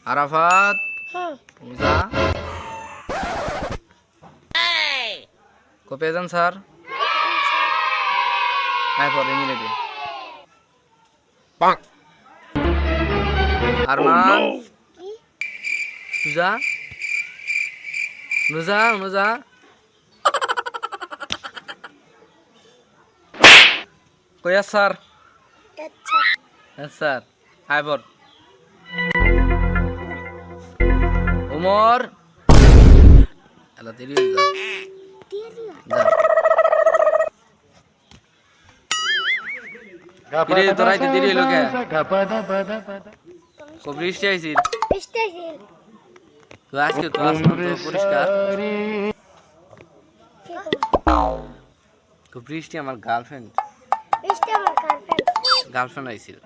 আরাফাত পূজা কবে যান স্যার হ্যাঁ পরে মিলে দিন আরমান পূজা নুজা নুজা কই স্যার স্যার হাই বর উমর এলা দেরি হয়ে যা কিরে তোরা আইতে দেরি হইলো কে খুব বৃষ্টি আইছিল তো আজকে তো আসমান তো পরিষ্কার খুব বৃষ্টি আমার গার্লফ্রেন্ড আইছিল